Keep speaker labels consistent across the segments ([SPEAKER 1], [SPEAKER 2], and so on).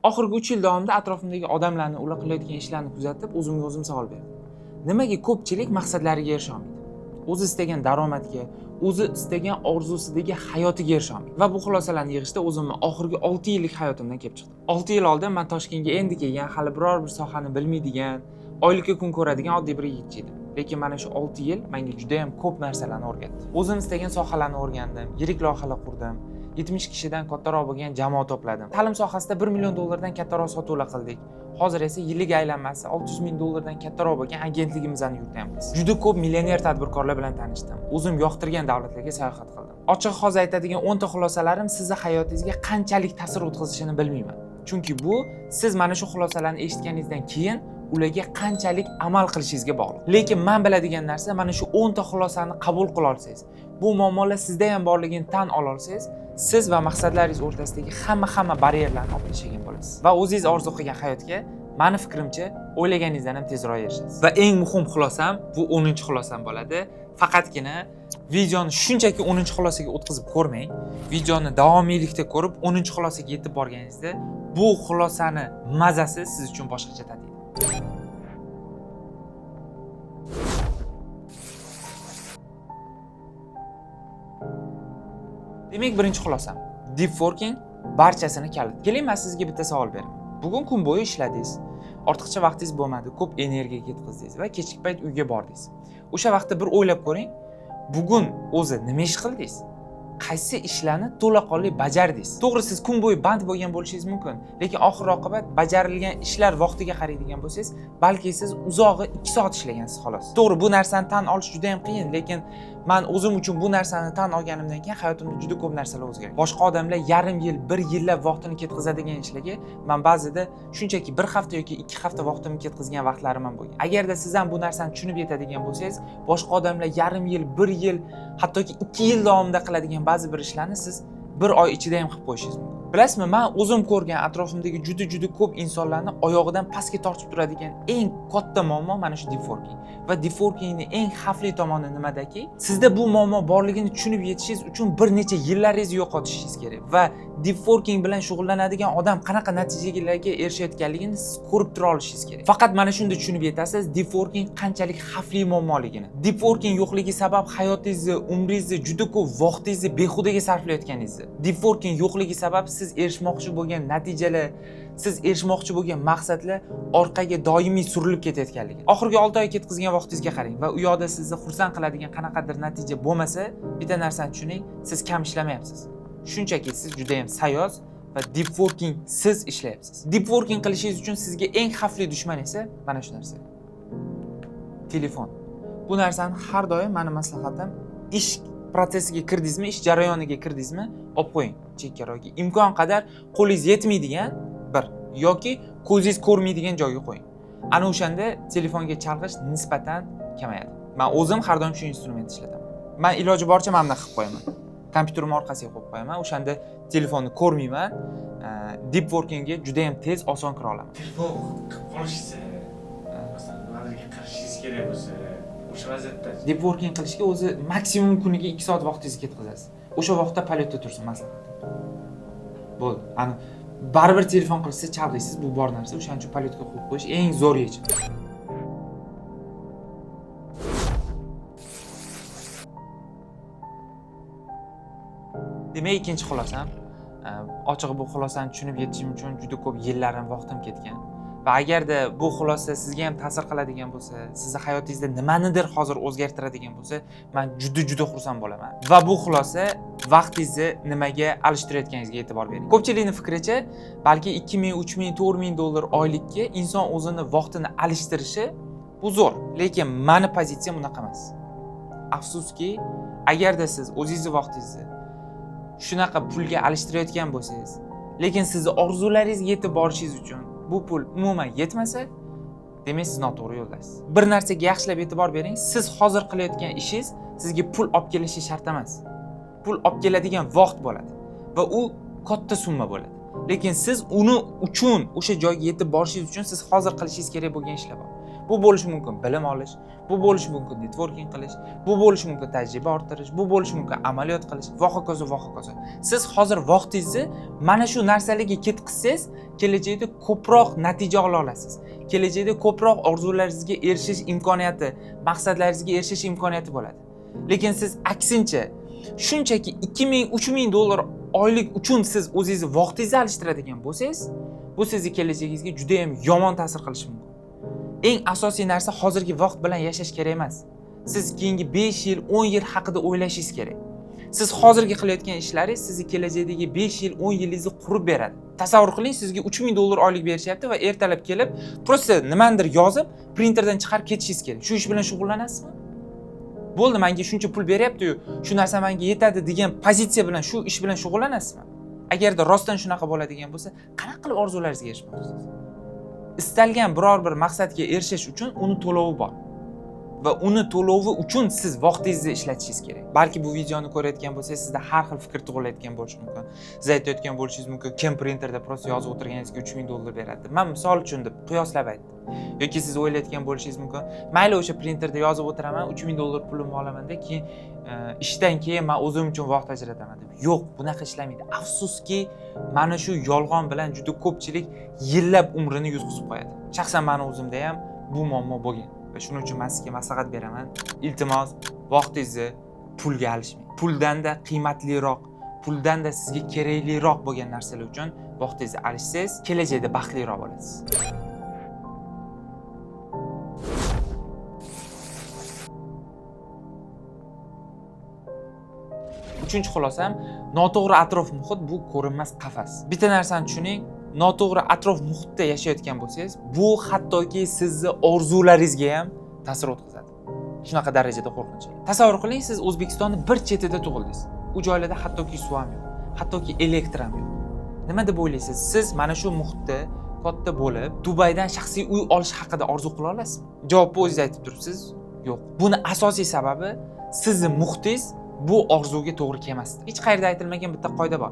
[SPEAKER 1] Oxirgi 3 yil davomida atrofimdagi odamlarni ular qilayotgan ishlarni kuzatib, o'zimga o'zim savol berdim. Nimaga ko'pchilik maqsadlariga erisha olmaydi? O'zi istagan daromadga, o'zi istagan orzusidagi hayotiga erisha olmaydi. Va bu xulosalarni yig'ishda o'zimni oxirgi 6 yillik hayotimdan kelib chiqdim. 6 yil oldin men Toshkentga endi kelgan, hali biror bir sohani bilmaydigan, oylikka kun ko'radigan oddiy bir yigit edim. Lekin mana shu 6 yil menga juda ham ko'p narsalarni o'rgatdi. O'zim istagan sohalarni o'rgandim, yirik loyihalar qurdim. 70 kishidan kattaroq bo'lgan jamoa to'pladim. Ta'lim sohasida 1 million dollardan kattaroq sotuvlar qildik. Hozir esa yillik aylanmasi 600 ming dollardan kattaroq bo'lgan agentligimizni yurityapmiz. Juda ko'p millioner tadbirkorlar bilan tanishdim. O'zim yoqtirgan davlatlarga sayohat qildim. Ochiq hozir aytadigan 10 ta xulosalarim sizning hayotingizga qanchalik ta'sir o'tkazishini bilmayman. Chunki bu siz mana shu xulosalarni eshitganingizdan keyin ularga qanchalik amal qilishingizga bog'liq. Lekin men biladigan narsa mana shu 10 ta xulosani qabul qila olsangiz, bu muammolar sizda ham borligini tan ola olsangiz, siz va maqsadlaringiz o'rtasidagi hamma baryerlarni olib tashlagan bo'lasiz. Va o'zingiz orzu qilgan hayotga, meni fikrimcha, o'ylaganingizdan ham tezroq erishasiz. Va eng muhim xulosam, bu 10-xulosam bo'ladi. Faqatgina videoni shunchaki 10-xulosaga o'tkazib ko'rmang. Videoni davomiylikda ko'rib, 10-xulosaga yetib borganingizda, bu xulosani mazasi siz uchun boshqacha tatiydi. Demak, birinchi xulosam, deep working barchasini kaliti. Keling, men sizga bitta savol beraman. Bugun kun bo'yi ishladingiz, ortiqcha vaqtingiz bo'lmadi, ko'p energiya ketkazdingiz va kechki payt uyga bordingiz. O'sha vaqtda bir o'ylab ko'ring, bugun o'zi nima ish qildingiz? Qaysi ishlarni to'laqonli bajardingiz? To'g'ri, siz kun bo'yi band bo'lgan bo'lishingiz mumkin, lekin oxir oqibat bajarilgan ishlar vaqtiga qaraydigan bo'lsangiz, balki siz uzog'i 2 soat ishlagansiz xolos. To'g'ri, bu narsani tan olish juda ham qiyin, lekin men o'zim uchun bu narsani tan olganimdan keyin hayotimda juda ko'p narsalar o'zgardi. Boshqa odamlar yarim yil, 1 yillab vaqtini ketkazadigan ishlarga men ba'zida shunchaki 1 hafta yoki 2 hafta vaqtimni ketkazgan vaqtlarim ham bo'lgan. Agarda siz ham bu narsani tushunib yetadigan bo'lsangiz, boshqa odamlar yarim yil, 1 yil, hattoki 2 yil davomida qiladigan ba'zi bir ishlarni siz 1 oy ichida ham qilib qo'yishingiz mumkin. Bilasizmi, men o'zim ko'rgan atrofimdagi juda ko'p insonlarni oyog'idan pastga tortib turadigan eng katta muammo mana shu deep working. Va deep workingning eng xavfli tomoni nimadaki? Sizda bu muammo borligini tushunib yetishingiz uchun bir necha yillaringizni yo'qotishingiz kerak va deep working bilan shug'ullanadigan odam qanaqa natijalarga erishayotganligini siz ko'rib tura olishingiz kerak. Faqat mana shunda tushunib yetasiz deep working qanchalik xavfli muammoligini. Deep working yo'qligi sabab hayotingizni, umringizni, juda ko'p vaqtingizni behudaga sarflayotganingizni. Deep working yo'qligi sabab siz erishmoqchi bo'lgan natijalar, siz erishmoqchi bo'lgan maqsadlar orqaga doimiy surilib ketayotganligi. Oxirgi 6 oy ketkazgan vaqtingizga qarang va u yoqda sizni xursand qiladigan qanaqadir natija bo'lmasa, bitta narsani tushuning, siz kam ishlamayapsiz. Shunchaki siz juda ham sayoz va deep working siz ishlayapsiz. Deep working qilishingiz uchun sizga eng xavfli dushman esa mana shu narsa. Telefon. Bu narsani har doim meni maslahatim, ish protsessiga kirdingizmi, ish jarayoniga kirdingizmi, olib qo'ying chekkaroqga. Imkon qadar qo'lingiz yetmaydigan bir yoki ko'zingiz ko'rmaydigan joyga qo'ying. Ana o'shanda telefonga chalg'ish nisbatan kamayadi. Men o'zim har doim shu instrumentni ishlataman. Men iloji boricha mana bunday qilib qo'yaman. Kompyuterimni orqasiga qo'yib qo'yaman. O'shanda telefonni ko'rmayman. Deep workingga juda ham tez, oson kira olaman.
[SPEAKER 2] Telefon qilib qolishsa, masalan, nimalarga qilishingiz kerak bo'lsa, o'sha vaziyatda
[SPEAKER 1] deep working qilishga o'zi maksimum kuniga 2 soat vaqtingizni ketkazasiz. O'sha vaqtda polyotda tursin maslahatim. Bo'ldi. Ana baribir telefon qilsa chalg'iysiz, bu bor narsa. O'shaning uchun polyotga qo'yib qo'yish eng zo'r yechim. Demak, ikkinchi xulosam, ochig'i bu xulosani tushunib yetishim uchun juda ko'p yillarim, vaqtim ketgan. Va agarda bu xulosa sizga ham ta'sir qiladigan bo'lsa, sizning hayotingizda nimanidir hozir o'zgartiradigan bo'lsa, men juda xursand bo'laman. Va bu xulosa vaqtingizni nimaga alishtirayotganingizga e'tibor bering. Ko'pchilikning fikricha, balki 2000, 3000, 4000 dollar oylikka inson o'zini vaqtini alishtirishi bu zo'r, lekin meni pozitsiyam unaqa emas. Afsuski, agarda siz o'zingizning vaqtingizni shunaqa pulga alishtirayotgan bo'lsangiz, lekin sizning orzularingizga yetib borishingiz uchun bu pul umuman yetmasa, demak siz noto'g'ri yo'ldasiz. Bir narsaga yaxshilab e'tibor bering, siz hozir qilayotgan ishingiz sizga pul olib kelishi shart emas. Pul olib keladigan vaqt bo'ladi va u katta summa bo'ladi. Lekin siz uni uchun o'sha joyga yetib borishingiz uchun siz hozir qilishingiz kerak bo'lgan ishlar bor. Bu bo'lishi mumkin bilim olish, bu bo'lishi mumkin networking qilish, bu bo'lishi mumkin tajriba orttirish, bu bo'lishi mumkin amaliyot qilish va hokazo va hokazo. Siz hozir vaqtingizni mana shu narsalarga ketkizsangiz, kelajakda ko'proq natija ola olasiz. Kelajakda ko'proq orzularingizga erishish imkoniyati, maqsadlaringizga erishish imkoniyati bo'ladi. Lekin siz aksincha shunchaki 2000-3000 dollar oylik uchun siz o'zingizni vaqtingizni alishtiradigan bo'lsangiz, bu sizning kelajagingizga juda ham yomon ta'sir qilishi mumkin. Eng asosiy narsa hozirgi vaqt bilan yashash kerak emas. Siz keyingi 5 yil, 10 yil haqida o'ylashingiz kerak. Siz hozirgi qilayotgan ishlaringiz sizni kelajakdagi 5 yil, 10 yilingizni qurib beradi. Tasavvur qiling, sizga 3000 dollar oylik berishyapti va ertalab kelib, prosta nimandir yozib, printerdan chiqarib ketishingiz kerak. Shu ish bilan shug'ullanasizmi? Bo'ldi, menga shuncha pul beryapti-yu, shu narsa menga yetadi degan pozitsiya bilan shu ish bilan shug'ullanasizmi? Agarda rostdan shunaqa bo'ladigan bo'lsa, qanaqa qilib orzularingizga erishmoqchisiz? Istalgan biror bir maqsadga erishish uchun uni to'lovi bor. Va uni to'lovi uchun siz vaqtingizni ishlatishingiz kerak. Balki bu videoni ko'rayotgan bo'lsangiz, sizda har xil fikr tug'ilayotgan bo'lishi mumkin. Siz aytayotgan bo'lishingiz mumkin, kim printerda prosta yozib o'tirganingizga 3000 dollar beradi. Men misol uchun deb qiyoslab aytdim. Yoki siz o'ylayotgan bo'lishingiz mumkin, mayli o'sha printerda yozib o'tiraman, 3000 dollar pulimni olaman-da, keyin ishdan keyin men o'zim uchun vaqt ajrataman deb. Yo'q, bunaqa ishlamaydi. Afsuski, mana shu yolg'on bilan juda ko'pchilik yillab umrini yutqizib qo'yadi. Shaxsan meni o'zimda ham bu muammo bo'lgan. Va shuning uchun men sizga maslahat beraman. Iltimos, vaqtingizni pulga alishmang. Puldan-da qiymatliroq, puldan-da sizga kerakliroq bo'lgan narsalar uchun vaqtingizni alishsangiz, kelajakda baxtliroq bo'lasiz. Uchinchi xulosam, noto'g'ri atrof muhit bu ko'rinmas qafas. Bitta narsani tushuning, noto'g'ri atrof muhitda yashayotgan bo'lsangiz, bu hattoki sizni orzularingizga ham ta'sir o'tkazadi. Shunaqa darajada qo'rqinchli. Tasavvur qiling, siz O'zbekistonning bir chetida tug'ildingiz. U joylarda hattoki suv ham yo'q, hattoki elektr ham yo'q. Nima deb o'ylaysiz? Siz mana shu muhitda katta bo'lib, Dubaydan shaxsiy uy olish haqida orzu qila olasizmi? Javobni o'zingiz aytib turibsiz. Yo'q. Buni asosiy sababi sizning muhitingiz bu orzuga to'g'ri kelmasdi. Hech qayerda aytilmagan bitta qoida bor.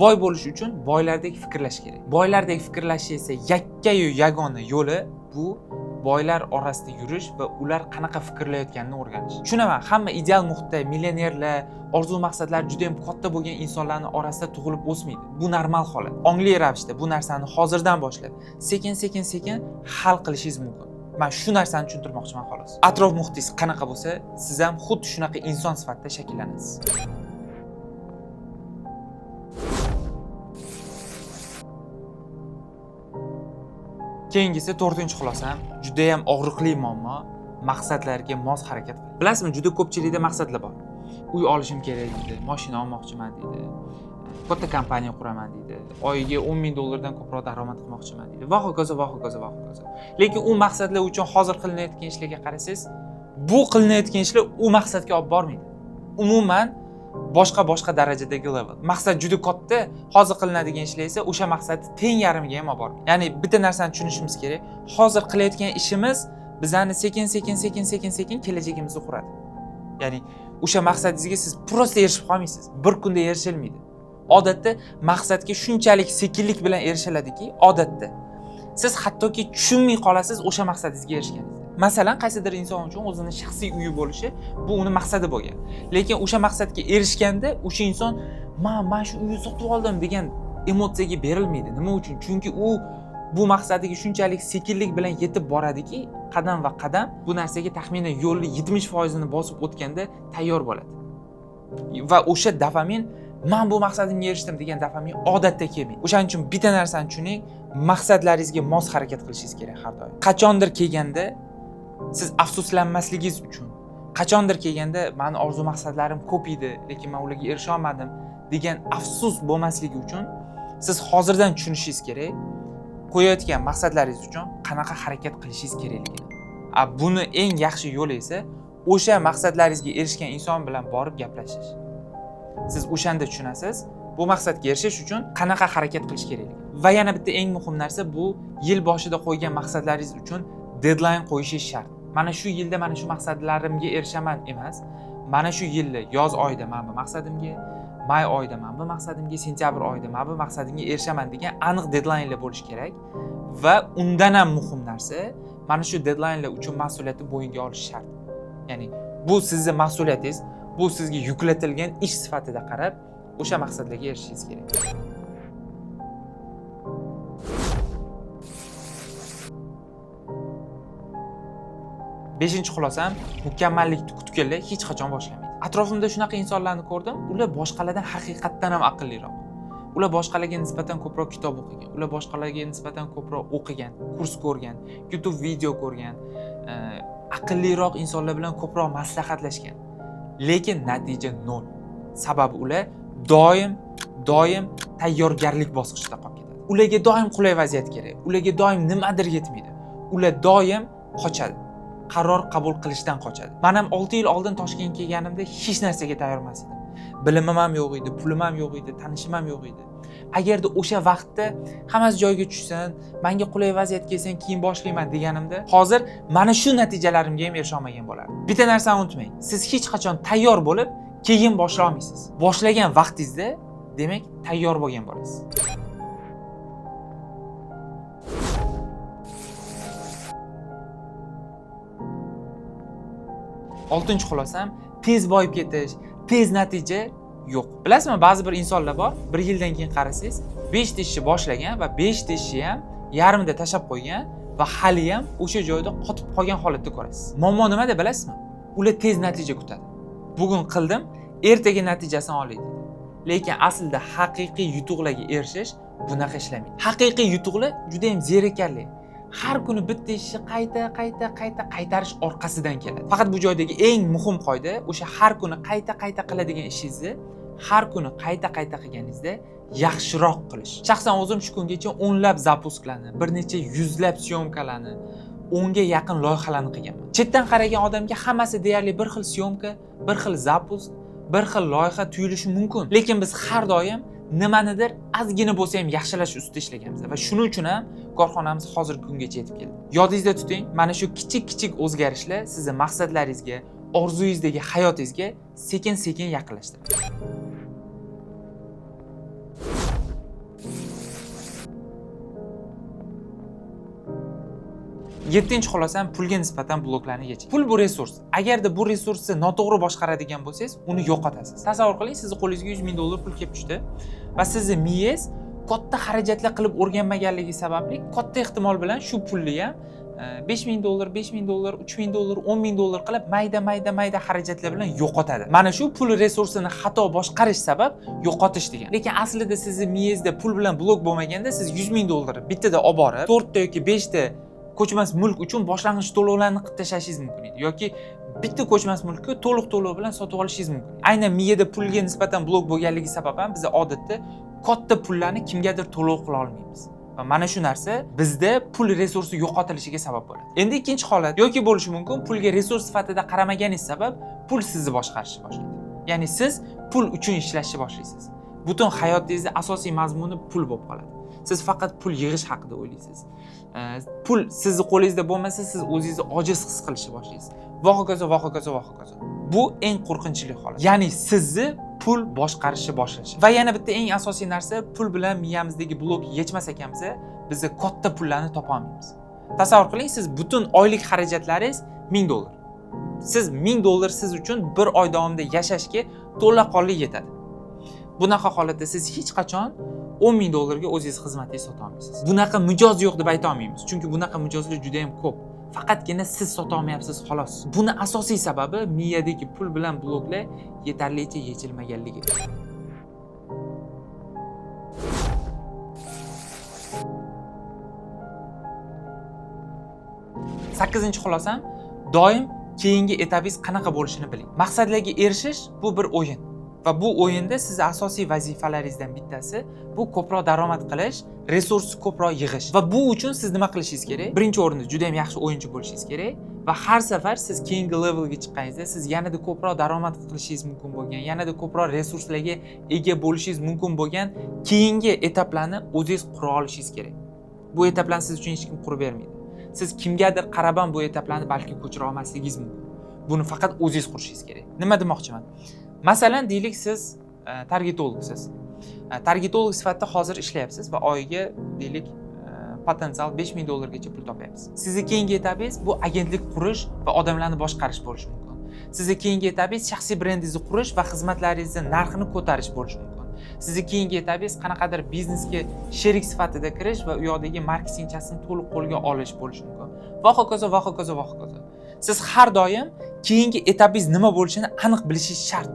[SPEAKER 1] Boy bo'lish uchun boylardek fikrlash kerak. Boylardek fikrlash esa yakka-yu yagona yo'li bu boylar orasida yurish va ular qanaqa fikrlayotganini o'rganish. Tushunaman, hamma ideal muhitda millionerlar, orzu maqsadlari juda ham katta bo'lgan insonlarning orasida tug'ilib o'smaydi. Bu normal holat. Ongli ravishda bu narsani hozirdan boshlab sekin hal qilishingiz mumkin. Men shu narsani tushuntirmoqchiman xolos. Atrof muhitingiz qanaqa bo'lsa, siz ham xuddi shunaqa inson sifatida shakllanasiz. Keyingisi 4-xulosam, juda ham og'riqli muammo, maqsadlarga mos harakat qiling. Bilasizmi, juda ko'pchilikda maqsadlar bor. Uy olishim kerak deydi, mashina olmoqchiman deydi, katta kompaniya quraman deydi, oyiga 10,000 dollardan ko'proq daromad qilmoqchiman deydi. Va hokazo. Lekin u maqsadlar uchun hozir qilinayotgan ishlarga qarasangiz, bu qilinayotgan ishlar u maqsadga olib bormaydi. Umuman boshqa darajadagi level. Maqsad juda katta, hozir qilinadigan ishlar esa o'sha maqsadni teng yarmiga ham olib boradi. Ya'ni bitta narsani tushunishimiz kerak. Hozir qilayotgan ishimiz bizani sekin kelajagimizni quradi. Ya'ni o'sha maqsadingizga siz prosta erishib qolmaysiz. Bir kunda erishilmaydi. Odatda maqsadga shunchalik sekinlik bilan erishiladiki, odatda siz hattoki tushunmay qolasiz o'sha maqsadingizga erishganingizda. Masalan, qaysidir inson uchun o'zini shaxsiy uyi bo'lishi bu uni maqsadi bo'lgan. Lekin o'sha maqsadga erishganda o'sha inson men shu uyni sotib oldim degan emotsiyaga berilmaydi. Nima uchun? Chunki u bu maqsadiga shunchalik sekinlik bilan yetib boradiki, qadam va qadam bu narsaga taxminan yo'lni 70% ni bosib o'tganda tayyor bo'ladi. Va o'sha dopamin men bu maqsadimga erishdim degan dopamin odatda kelmaydi. O'shaning uchun bitta narsani tushuning, maqsadlaringizga mos harakat qilishingiz kerak har doim. Qachondir kelganda siz afsuslanmasligingiz uchun, qachondir kelganda meni orzu maqsadlarim ko'p edi, lekin men ularga erisha olmadim degan afsus bo'lmasligi uchun siz hozirdan tushunishingiz kerak, qo'yayotgan maqsadlaringiz uchun qanaqa harakat qilishingiz kerakligini. Buni eng yaxshi yo'li esa o'sha maqsadlaringizga erishgan inson bilan borib gaplashish. Siz o'shanda tushunasiz, bu maqsadga erishish uchun qanaqa harakat qilish kerakligi. Va yana bitta eng muhim narsa, bu yil boshida qo'ygan maqsadlaringiz uchun deadline qo'yishingiz shart. Mana shu yilda mana shu maqsadlarimga erishaman emas, mana shu yilda yoz oyida men bu maqsadimga, may oyida men bu maqsadimga, sentyabr oyida men bu maqsadimga erishaman degan aniq deadlinelar bo'lishi kerak. Va undan ham muhim narsa, mana shu deadlinelar uchun mas'uliyatni bo'yinga olish shart. Ya'ni bu sizning mas'uliyatingiz, bu sizga yuklatilgan ish sifatida qarab, o'sha maqsadlarga erishishingiz kerak. Beshinchi xulosam, mukammallik kutganlar hech qachon boshlamaydi. Atrofimda shunaqa insonlarni ko'rdim, ular boshqalardan haqiqatdan ham aqlliroq. Ular boshqalarga nisbatan ko'proq kitob o'qigan, ular boshqalarga nisbatan ko'proq o'qigan, kurs ko'rgan, YouTube video ko'rgan, aqlliroq insonlar bilan ko'proq maslahatlashgan. Lekin natija nol. Sababi ular doim tayyorgarlik bosqichida qolib ketadi. Ularga doim qulay vaziyat kerak. Ularga doim nimadir yetmaydi. Ular doim qochadi. Qaror qabul qilishdan qochadi. Men ham 6 yil oldin Toshkentga kelganimda hech narsaga tayyor emas edim. Bilimim ham yo'q edi, pulim ham yo'q edi, tanishim ham yo'q edi. Agarda o'sha vaqtda hammasi joyiga tushsin, menga qulay vaziyat kelsin, keyin boshlayman deganimda, hozir mana shu natijalarimga ham erisha olmagan bo'lardim. Bitta narsani unutmang. Siz hech qachon tayyor bo'lib, keyin boshlay olmaysiz. Boshlagan vaqtingizda, demak, tayyor bo'lgan bo'lasiz. Oltinchi xulosam, tez boyib ketish, tez natija yo'q. Bilasizmi, ba'zi bir insonlar bor, 1 yildan keyin qarasangiz, 5 ta ishni boshlagan va 5 ta ishni ham yarmida tashlab qo'ygan va hali ham o'sha joyda qotib qolgan holatda ko'rasiz. Muammo nimada bilasizmi? Ular tez natija kutadi. Bugun qildim, ertaga natijasini olay deydi. Lekin aslida haqiqiy yutuqlarga erishish bunaqa ishlamaydi. Haqiqiy yutuqlar juda ham zerikarli. Har kuni bitta ishni qaytarish orqasidan keladi. Faqat bu joydagi eng muhim qoida o'sha har kuni qayta qiladigan ishingizni har kuni qayta qilganingizda yaxshiroq qilish. Shaxsan o'zim shu kungacha o'nlab zapusklarni, bir necha yuzlab syomkalarni, 10 ga yaqin loyihalarni qilganman. Chetdan qaragan odamga hammasi deyarli bir xil syomka, bir xil zapusk, bir xil loyiha tuyulishi mumkin. Lekin biz har doim nimanidir ozgina bo'lsa ham yaxshilash ustida ishlaganmiz va shuning uchun ham korxonamiz hozirgi kungacha yetib keldi. Yodingizda tuting, mana shu kichik o'zgarishlar sizni maqsadlaringizga, orzuyingizdagi hayotingizga sekin-sekin yaqinlashtiradi. Yettinchi xulosam, pulga nisbatan bloklarni yechish. Pul bu resurs. Agarda bu resursni noto'g'ri boshqaradigan bo'lsangiz, uni yo'qotasiz. Tasavvur qiling, sizni qo'lingizga 100 ming dollar pul kelib tushdi va sizni miyangiz katta xarajatlar qilib o'rganmaganligi sababli katta ehtimol bilan shu pulni ham 5 ming dollar, 5 ming dollar, 3 ming dollar, 10 ming dollar qilib mayda xarajatlar bilan yo'qotadi. Mana shu pul resursini xato boshqarish sabab yo'qotish degan. Lekin aslida sizni miyangizda pul bilan blok bo'lmaganda siz 100 ming dollar bittada olib borib, 4 ta yoki 5 ta ko'chmas mulk uchun boshlang'ich to'lovlarni qilib tashlashingiz mumkin edi yoki bitta ko'chmas mulkni to'liq to'lov bilan sotib olishingiz mumkin. Aynan miyada pulga nisbatan blok bo'lganligi sabab ham biz odatda katta pullarni kimgadir to'lov qila olmaymiz. Va mana shu narsa bizda pul resursi yo'qotilishiga sabab bo'ladi. Endi ikkinchi holat yoki bo'lishi mumkin, pulga resurs sifatida qaramaganingiz sabab pul sizni boshqarishni boshlaydi. Ya'ni siz pul uchun ishlashni boshlaysiz. Butun hayotingizda asosiy mazmuni pul bo'lib qoladi. Siz faqat pul yig'ish haqida o'ylaysiz. Pul sizni qo'lingizda bo'lmasa, siz o'zingizni ojiz his qilishni boshlaysiz. Va hokazo. Bu eng qo'rqinchli holat. Ya'ni sizni pul boshqarishni boshlashi. Va yana bitta eng asosiy narsa, pul bilan miyamizdagi blok yechmas ekanmiz, biz katta pullarni topa olmaymiz. Tasavvur qiling, siz butun oylik xarajatlaringiz 1000 dollar. Siz 1000 dollar siz uchun bir oy davomida yashashga to'laqonli yetadi. Bunaqa holatda siz hech qachon 10 ming dollarga o'zingiz xizmatingizni sota olmaysiz. Bunaqa mijoz yo'q deb ayta olmaymiz, chunki bunaqa mijozlar juda ham ko'p. Faqatgina siz sota olmayapsiz xolos. Buni asosiy sababi miyadagi pul bilan bloklar yetarlicha yechilmaganligi. 8-chi xulosam, doim keyingi etapingiz qanaqa bo'lishini biling. Maqsadlarga erishish bu bir o'yin. Va bu o'yinda siz asosiy vazifalaringizdan bittasi bu ko'proq daromad qilish, resursni ko'proq yig'ish. Va bu uchun siz nima qilishingiz kerak? Birinchi o'rinda juda ham yaxshi o'yinchi bo'lishingiz kerak va har safar siz keyingi levelga chiqqaningizda siz yanada ko'proq daromad qilishingiz mumkin bo'lgan, yanada ko'proq resurslarga ega bo'lishingiz mumkin bo'lgan keyingi etaplarni o'zingiz qura olishingiz kerak. Bu etaplarni siz uchun hech kim qurib bermaydi. Siz kimgadir qarab ham bu etaplarni balki ko'chira olmasligingiz mumkin. Buni faqat o'zingiz qurishingiz kerak. Nima demoqchiman? Masalan, deylik siz targetologsiz. Targetolog sifatida hozir ishlayapsiz va oyiga deylik potensial $5000 pul topyapsiz. Sizni keyingi etapingiz bu agentlik qurish va odamlarni boshqarish bo'lishi mumkin. Sizni keyingi etapingiz shaxsiy brendingizni qurish va xizmatlaringizni narxini ko'tarish bo'lishi mumkin. Sizni keyingi etapingiz qanaqadir biznesga sherik sifatida kirish va u yoqdagi marketingchasini to'liq qo'lga olish bo'lishi mumkin. Va hokazo va hokazo va hokazo. Siz har doim keyingi etapingiz nima bo'lishini aniq bilishingiz shart.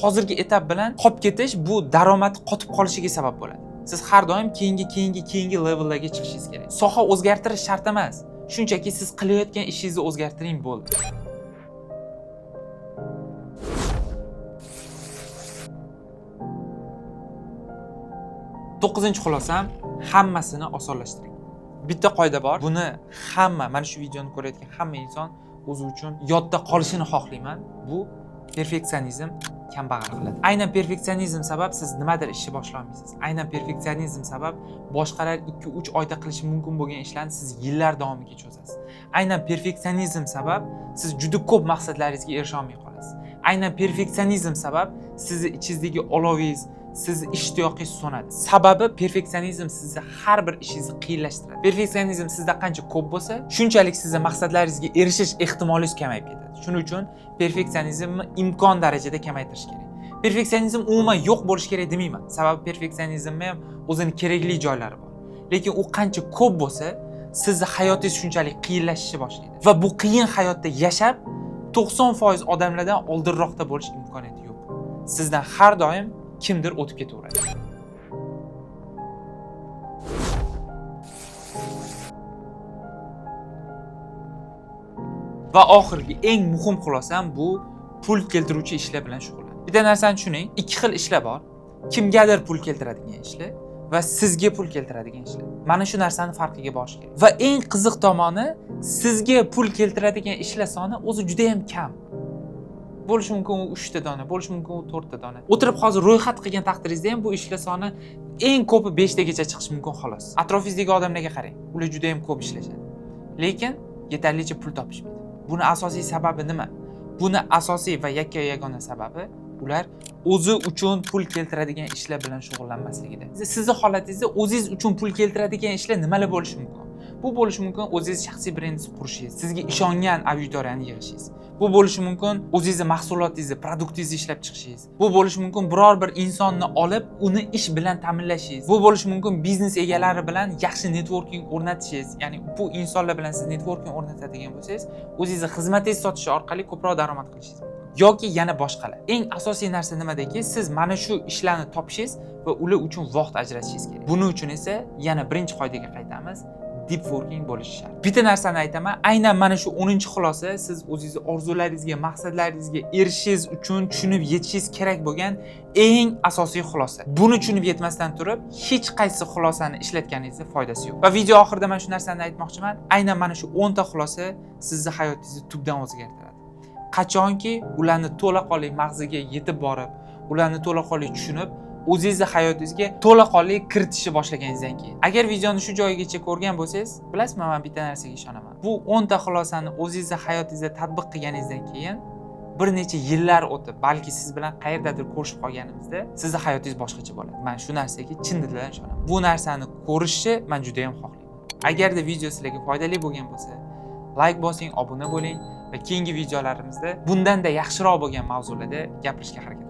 [SPEAKER 1] Hozirgi etap bilan qolib ketish bu daromad qotib qolishiga sabab bo'ladi. Siz har doim keyingi levellarga chiqishingiz kerak. Soha o'zgartirish shart emas. Shunchaki siz qilayotgan ishingizni o'zgartiring bo'ldi. To'qqizinchi xulosam, hammasini osonlashtiring. Bitta qoida bor. Buni hamma, mana shu videoni ko'rayotgan hamma inson o'zi uchun yodda qolishini xohlayman. Bu perfeksionizm kambag'al qiladi. Aynan perfeksionizm sabab siz nimadir ishni boshlay olmaysiz. Aynan perfeksionizm sabab boshqalar 2-3 oyda qilishi mumkin bo'lgan ishlarni siz yillar davomiga cho'zasiz. Aynan perfeksionizm sabab siz juda ko'p maqsadlaringizga erisha olmay qolasiz. Aynan perfeksionizm sabab sizni ichingizdagi olovingiz, sizni ishtiyoqingiz so'nadi. Sababi perfeksionizm sizni har bir ishingizni qiyinlashtiradi. Perfeksionizm sizda qancha ko'p bo'lsa, shunchalik sizni maqsadlaringizga erishish ehtimolingiz kamayib ketadi. Shuning uchun perfeksionizmni imkon darajada kamaytirish kerak. Perfeksionizm umuman yo'q bo'lishi kerak demayman. Sababi perfeksionizmning ham o'zining kerakli joylari bor. Lekin u qancha ko'p bo'lsa, sizni hayotingiz shunchalik qiyinlashishni boshlaydi. Va bu qiyin hayotda yashab 90% odamlardan oldinroqda bo'lish imkoniyati yo'q. Sizdan har doim kimdir o'tib ketaveradi. Va oxirgi eng muhim xulosam bu pul keltiruvchi ishlar bilan shug'ullaning. Bitta narsani tushuning, ikki xil ishlar bor. Kimgadir pul keltiradigan ishlar va sizga pul keltiradigan ishlar. Mana shu narsani farqiga borish kerak. Va eng qiziq tomoni, sizga pul keltiradigan ishlar soni o'zi juda ham kam. Bo'lishi mumkin u 3 ta dona, bo'lishi mumkin u 4 ta dona. O'tirib hozir ro'yxat qilgan taqdiringizda ham bu ishlar soni eng ko'pi 5 tagacha chiqishi mumkin xolos. Atrofingizdagi odamlarga qarang. Ular juda ham ko'p ishlashadi. Lekin yetarlicha pul topishmaydi. Buni asosiy sababi nima? Buni asosiy va yagona sababi ular o'zi uchun pul keltiradigan ishlar bilan shug'ullanmasligida. Sizning holatingizda o'zingiz uchun pul keltiradigan ishlar nimalar bo'lishi mumkin? Bu bo'lishi mumkin o'zingiz shaxsiy brendingizni qurishingiz, sizga ishongan auditoriyani yig'ishingiz. Bu bo'lishi mumkin o'zingizning mahsulotingizni, produktingizni ishlab chiqishingiz. Bu bo'lishi mumkin biror bir insonni olib, uni ish bilan ta'minlashingiz. Bu bo'lishi mumkin biznes egalari bilan yaxshi networking o'rnatishingiz. Ya'ni bu insonlar bilan siz networking o'rnatadigan bo'lsangiz, o'zingizning xizmatingizni sotish orqali ko'proq daromad qilishingiz mumkin. Yoki yana boshqalar. Eng asosiy narsa nimadaki, siz mana shu ishlarni topishingiz va ular uchun vaqt ajratishingiz kerak. Buning uchun esa yana birinchi qoidaga qaytamiz. Deep working bo'lishi shart. Bitta narsani aytaman, aynan mana shu 10-xulosa siz o'zingizning orzularingizga, maqsadlaringizga erishishingiz uchun tushunib yetishingiz kerak bo'lgan eng asosiy xulosa. Buni tushunib yetmasdan turib, hech qaysi xulosani ishlatganingizda foydasi yo'q. Va video oxirida men shu narsani aytmoqchiman. Aynan mana shu 10 ta xulosa sizning hayotingizni tubdan o'zgartiradi. Qachonki ularni to'laqonli mag'ziga yetib borib, ularni to'laqonli tushunib, o'zingizning hayotingizga to'laqonli kiritishni boshlaganingizdan keyin. Agar videoni shu joyigacha ko'rgan bo'lsangiz, bilasizmi, men bitta narsaga ishonaman. Bu 10 ta xulosani o'zingizning hayotingizda tatbiq qilganingizdan keyin bir necha yillar o'tib, balki siz bilan qayerdadir ko'rishib qolganimizda, sizning hayotingiz boshqacha bo'ladi. Men shu narsaga chin dildan ishonaman. Bu narsani ko'rishni men juda ham xohlayman. Agarda video sizlarga foydali bo'lgan bo'lsa, like bosing, obuna bo'ling va keyingi videolarimizda bundanda yaxshiroq bo'lgan mavzularda gapirishga harakat